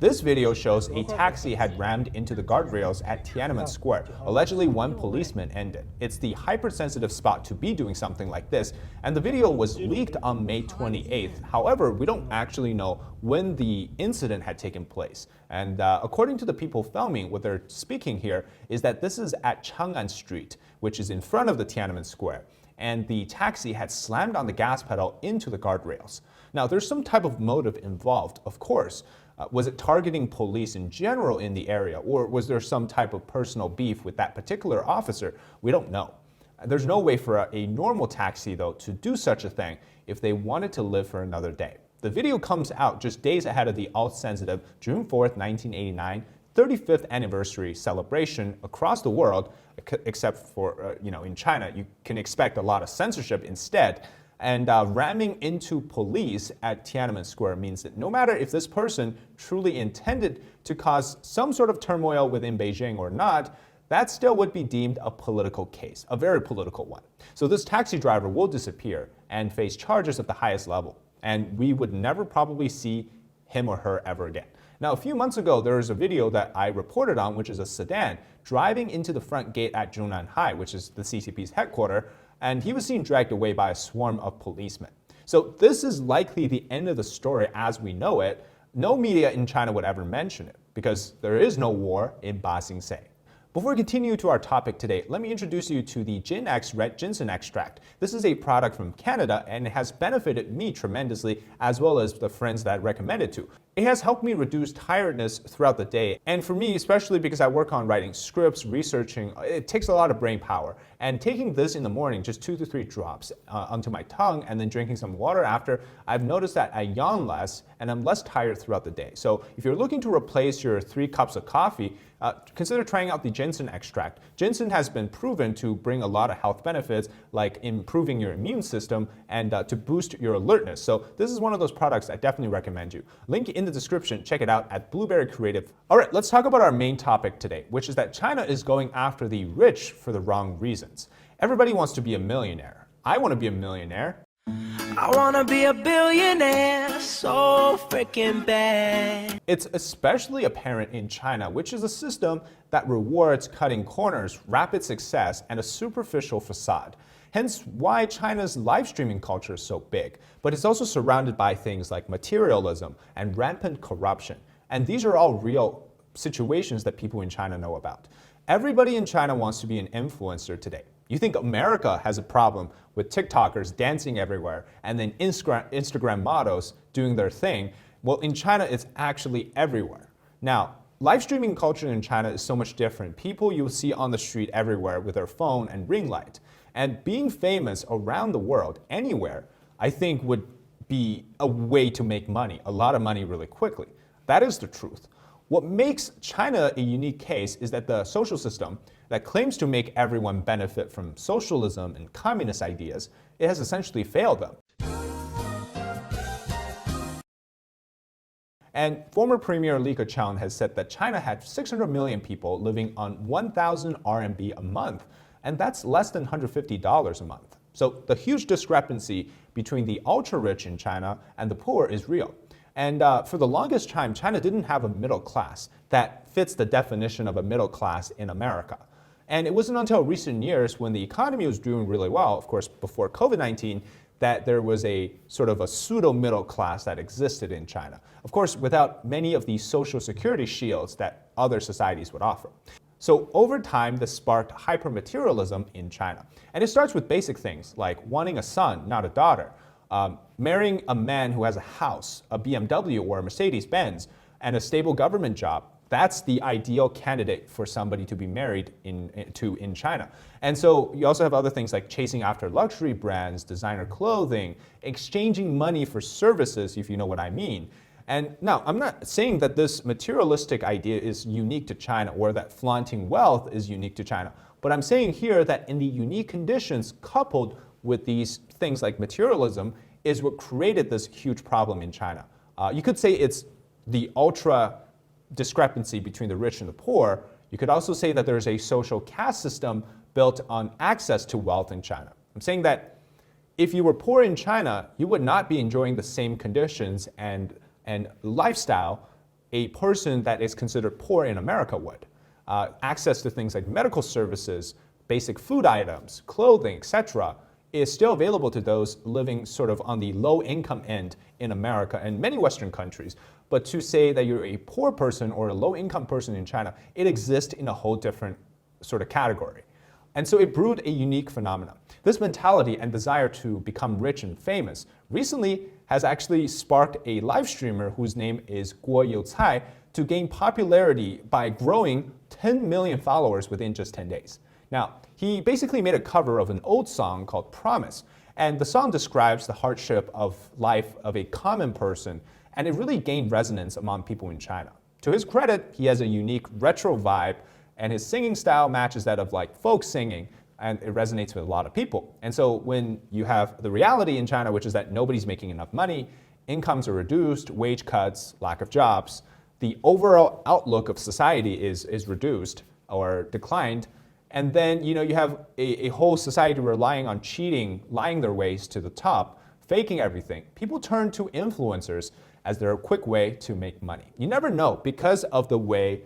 This video shows a taxi had rammed into the guardrails at Tiananmen Square. Allegedly, one policeman ended. It's the hypersensitive spot to be doing something like this, and the video was leaked on May 28th. However, we don't actually know when the incident had taken place. And according to the people filming, what they're speaking here is that this is at Chang'an Street, which is in front of the Tiananmen Square. And the taxi had slammed on the gas pedal into the guardrails. Now, there's some type of motive involved, of course. Was it targeting police in general in the area, or was there some type of personal beef with that particular officer? We don't know. There's no way for a normal taxi, though, to do such a thing if they wanted to live for another day. The video comes out just days ahead of the alt-sensitive June 4th, 1989 35th anniversary celebration across the world, except for, in China, you can expect a lot of censorship instead. And ramming into police at Tiananmen Square means that no matter if this person truly intended to cause some sort of turmoil within Beijing or not, that still would be deemed a political case, a very political one. So this taxi driver will disappear and face charges at the highest level. And we would never probably see him or her ever again. Now, a few months ago, there was a video that I reported on, which is a sedan driving into the front gate at Zhongnan High, which is the CCP's headquarters, and he was seen dragged away by a swarm of policemen. So this is likely the end of the story as we know it. No media in China would ever mention it, because there is no war in Ba Sing Se. Before we continue to our topic today, let me introduce you to the Gin-X Red Ginseng Extract. This is a product from Canada, and it has benefited me tremendously, as well as the friends that I recommend it to. It has helped me reduce tiredness throughout the day, and for me, especially because I work on writing scripts, researching, it takes a lot of brain power. And taking this in the morning, just 2 to 3 drops onto my tongue, and then drinking some water after, I've noticed that I yawn less, and I'm less tired throughout the day. So if you're looking to replace your 3 cups of coffee, consider trying out the ginseng extract. Ginseng has been proven to bring a lot of health benefits, like improving your immune system and to boost your alertness. So this is one of those products I definitely recommend you. Link in the description. Check it out at Blueberry Creative. All right, let's talk about our main topic today, which is that China is going after the rich for the wrong reasons. Everybody wants to be a millionaire. I want to be a millionaire. I wanna be a billionaire so freaking bad. It's especially apparent in China, which is a system that rewards cutting corners, rapid success, and a superficial facade. Hence why China's live streaming culture is so big. But it's also surrounded by things like materialism and rampant corruption. And these are all real situations that people in China know about. Everybody in China wants to be an influencer today. You think America has a problem with TikTokers dancing everywhere and then Instagram models doing their thing. Well, in China, it's actually everywhere. Now, live streaming culture in China is so much different. People you'll see on the street everywhere with their phone and ring light. And being famous around the world, anywhere, I think would be a way to make money, a lot of money really quickly. That is the truth. What makes China a unique case is that the social system that claims to make everyone benefit from socialism and communist ideas, it has essentially failed them. And former Premier Li Keqiang has said that China had 600 million people living on 1,000 RMB a month, and that's less than $150 a month. So the huge discrepancy between the ultra-rich in China and the poor is real. And for the longest time, China didn't have a middle class that fits the definition of a middle class in America. And it wasn't until recent years when the economy was doing really well, of course, before COVID-19, that there was a sort of a pseudo middle class that existed in China. Of course, without many of the social security shields that other societies would offer. So over time, this sparked hyper-materialism in China. And it starts with basic things like wanting a son, not a daughter. Marrying a man who has a house, a BMW or a Mercedes-Benz, and a stable government job. That's the ideal candidate for somebody to be married in China. And so you also have other things like chasing after luxury brands, designer clothing, exchanging money for services, if you know what I mean. And now, I'm not saying that this materialistic idea is unique to China or that flaunting wealth is unique to China. But I'm saying here that in the unique conditions coupled with these things like materialism is what created this huge problem in China. You could say it's the ultra discrepancy between the rich and the poor. You could also say that there's a social caste system built on access to wealth in China. I'm saying that if you were poor in China, you would not be enjoying the same conditions and lifestyle a person that is considered poor in America would. Access to things like medical services, basic food items, clothing, etc., is still available to those living sort of on the low income end in America and many Western countries. But to say that you're a poor person or a low income person in China, it exists in a whole different sort of category. And so it brewed a unique phenomenon. This mentality and desire to become rich and famous recently has actually sparked a live streamer whose name is Guo Youcai to gain popularity by growing 10 million followers within just 10 days. Now, he basically made a cover of an old song called Promise, and the song describes the hardship of life of a common person, and it really gained resonance among people in China. To his credit, he has a unique retro vibe, and his singing style matches that of like folk singing, and it resonates with a lot of people. And so when you have the reality in China, which is that nobody's making enough money, incomes are reduced, wage cuts, lack of jobs, the overall outlook of society is reduced or declined, and then you have a whole society relying on cheating, lying their ways to the top, faking everything. People turn to influencers as their quick way to make money. You never know, because of the way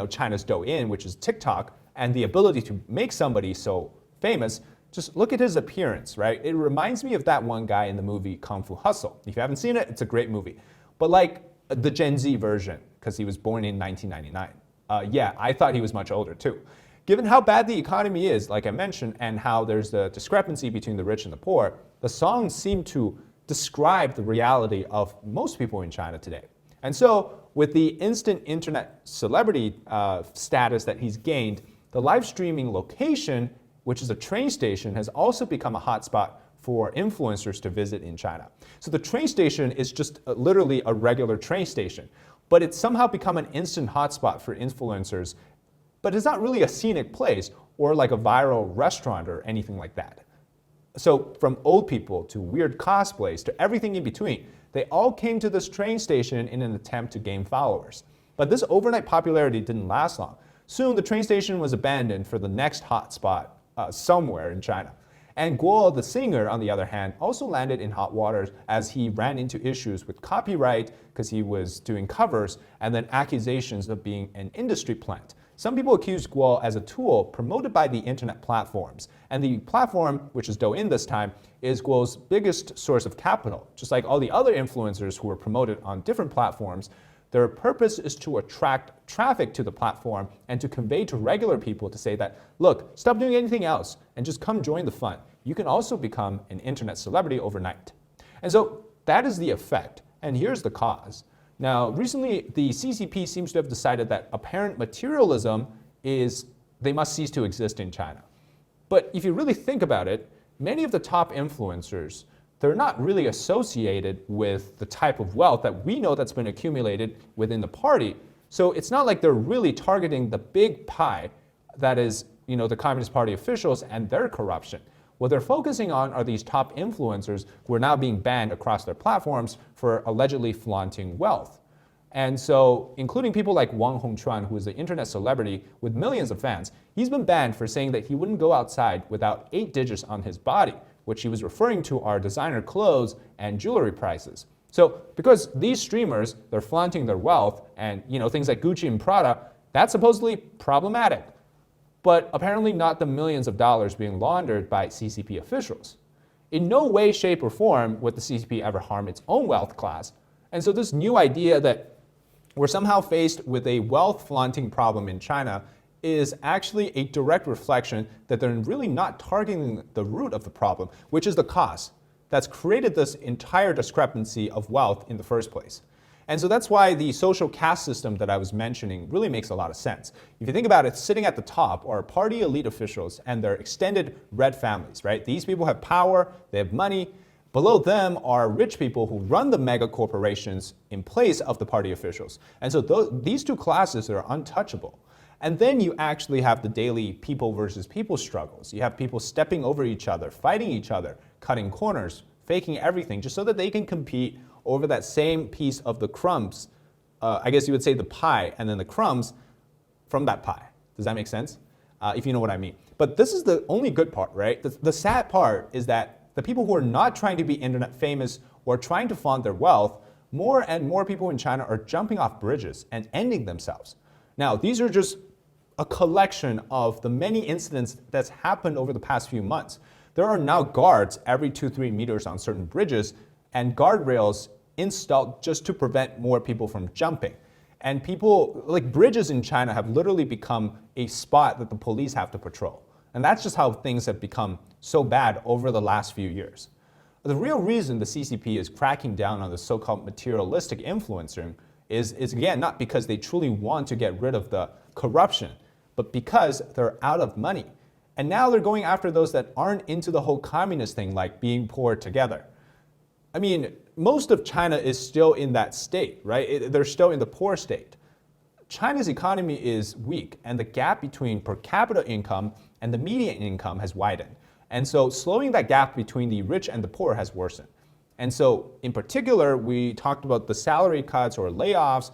China's Douyin, which is TikTok, and the ability to make somebody so famous. Just look at his appearance, right? It reminds me of that one guy in the movie Kung Fu Hustle. If you haven't seen it, it's a great movie. But like the Gen Z version, because he was born in 1999. Yeah, I thought he was much older too. Given how bad the economy is, like I mentioned, and how there's the discrepancy between the rich and the poor, the songs seem to describe the reality of most people in China today. And so, with the instant internet celebrity status that he's gained, the live streaming location, which is a train station, has also become a hotspot for influencers to visit in China. So the train station is just literally a regular train station, but it's somehow become an instant hotspot for influencers. But it's not really a scenic place or like a viral restaurant or anything like that. So from old people to weird cosplays to everything in between, they all came to this train station in an attempt to gain followers. But this overnight popularity didn't last long. Soon the train station was abandoned for the next hotspot somewhere in China. And Guo, the singer, on the other hand, also landed in hot waters as he ran into issues with copyright because he was doing covers, and then accusations of being an industry plant. Some people accuse Guo as a tool promoted by the internet platforms. And the platform, which is Douyin this time, is Guo's biggest source of capital. Just like all the other influencers who were promoted on different platforms, their purpose is to attract traffic to the platform and to convey to regular people to say that, look, stop doing anything else and just come join the fun. You can also become an internet celebrity overnight. And so that is the effect. And here's the cause. Now, recently, the CCP seems to have decided that apparent materialism they must cease to exist in China. But if you really think about it, many of the top influencers, they're not really associated with the type of wealth that we know that's been accumulated within the party. So it's not like they're really targeting the big pie that is, the Communist Party officials and their corruption. What they're focusing on are these top influencers who are now being banned across their platforms for allegedly flaunting wealth. And so, including people like Wang Hongchuan, who is an internet celebrity with millions of fans, he's been banned for saying that he wouldn't go outside without 8 digits on his body, which he was referring to are designer clothes and jewelry prices. So, because these streamers, they're flaunting their wealth and things like Gucci and Prada, that's supposedly problematic. But apparently not the millions of dollars being laundered by CCP officials. In no way, shape, or form would the CCP ever harm its own wealth class. And so this new idea that we're somehow faced with a wealth flaunting problem in China is actually a direct reflection that they're really not targeting the root of the problem, which is the cost that's created this entire discrepancy of wealth in the first place. And so that's why the social caste system that I was mentioning really makes a lot of sense. If you think about it, sitting at the top are party elite officials and their extended red families, right? These people have power, they have money. Below them are rich people who run the mega corporations in place of the party officials. And so these two classes are untouchable. And then you actually have the daily people versus people struggles. You have people stepping over each other, fighting each other, cutting corners, faking everything just so that they can compete over that same piece of the crumbs, I guess you would say the pie, and then the crumbs from that pie. Does that make sense? If you know what I mean. But this is the only good part, right? The sad part is that the people who are not trying to be internet famous or trying to flaunt their wealth, more and more people in China are jumping off bridges and ending themselves. Now, these are just a collection of the many incidents that's happened over the past few months. There are now guards every 2-3 meters on certain bridges and guardrails installed just to prevent more people from jumping. And people, like bridges in China have literally become a spot that the police have to patrol. And that's just how things have become so bad over the last few years. The real reason the CCP is cracking down on the so-called materialistic influencing is again, not because they truly want to get rid of the corruption, but because they're out of money. And now they're going after those that aren't into the whole communist thing, like being poor together. I mean, most of China is still in that state, right? They're still in the poor state. China's economy is weak, and the gap between per capita income and the median income has widened. And so slowing that gap between the rich and the poor has worsened. And so in particular, we talked about the salary cuts or layoffs.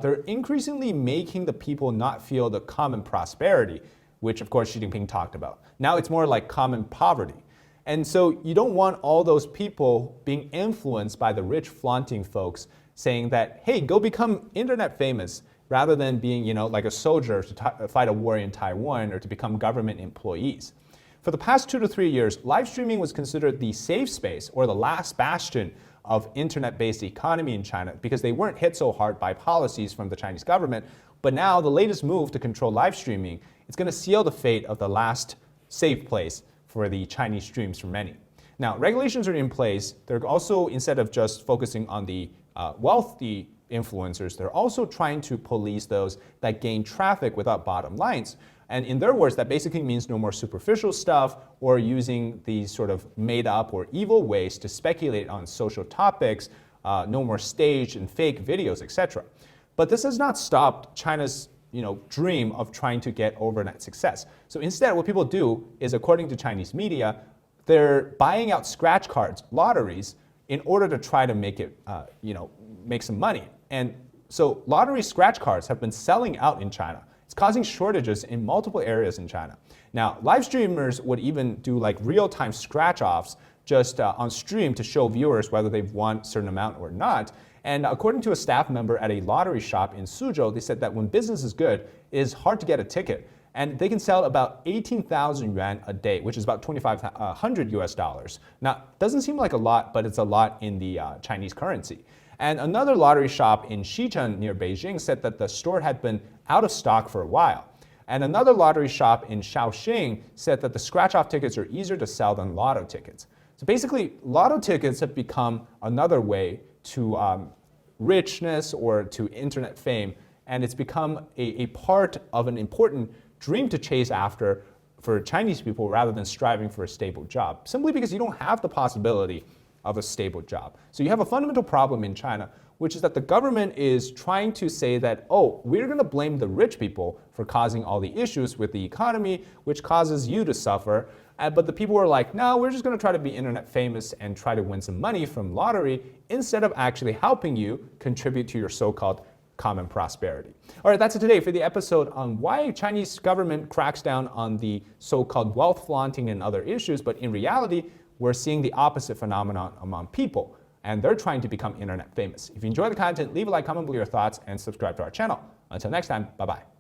They're increasingly making the people not feel the common prosperity, which of course Xi Jinping talked about. Now it's more like common poverty. And so you don't want all those people being influenced by the rich flaunting folks saying that, hey, go become internet famous rather than being, like a soldier to fight a war in Taiwan or to become government employees. For the past 2 to 3 years, live streaming was considered the safe space or the last bastion of internet-based economy in China because they weren't hit so hard by policies from the Chinese government. But now the latest move to control live streaming, it's going to seal the fate of the last safe place for the Chinese streams for many. Now, regulations are in place. They're also, instead of just focusing on the wealthy influencers, they're also trying to police those that gain traffic without bottom lines. And in their words, that basically means no more superficial stuff or using these sort of made up or evil ways to speculate on social topics, no more staged and fake videos, etc. But this has not stopped China's dream of trying to get overnight success. So instead, what people do is, according to Chinese media, they're buying out scratch cards, lotteries, in order to try to make it, make some money. And so lottery scratch cards have been selling out in China. It's causing shortages in multiple areas in China. Now, live streamers would even do like real-time scratch-offs just on stream to show viewers whether they've won a certain amount or not. And according to a staff member at a lottery shop in Suzhou, they said that when business is good, it is hard to get a ticket. And they can sell about 18,000 yuan a day, which is about 2,500 US dollars. Now, doesn't seem like a lot, but it's a lot in the Chinese currency. And another lottery shop in Xicheng near Beijing said that the store had been out of stock for a while. And another lottery shop in Shaoxing said that the scratch-off tickets are easier to sell than lotto tickets. So basically, lotto tickets have become another way to richness or to internet fame, and it's become a part of an important dream to chase after for Chinese people rather than striving for a stable job, simply because you don't have the possibility of a stable job. So you have a fundamental problem in China, which is that the government is trying to say that, oh, we're going to blame the rich people for causing all the issues with the economy, which causes you to suffer. But the people are like, no, we're just going to try to be internet famous and try to win some money from lottery instead of actually helping you contribute to your so-called common prosperity. All right, that's it today for the episode on why Chinese government cracks down on the so-called wealth flaunting and other issues, but in reality, we're seeing the opposite phenomenon among people, and they're trying to become internet famous. If you enjoy the content, leave a like, comment below your thoughts, and subscribe to our channel. Until next time, bye-bye.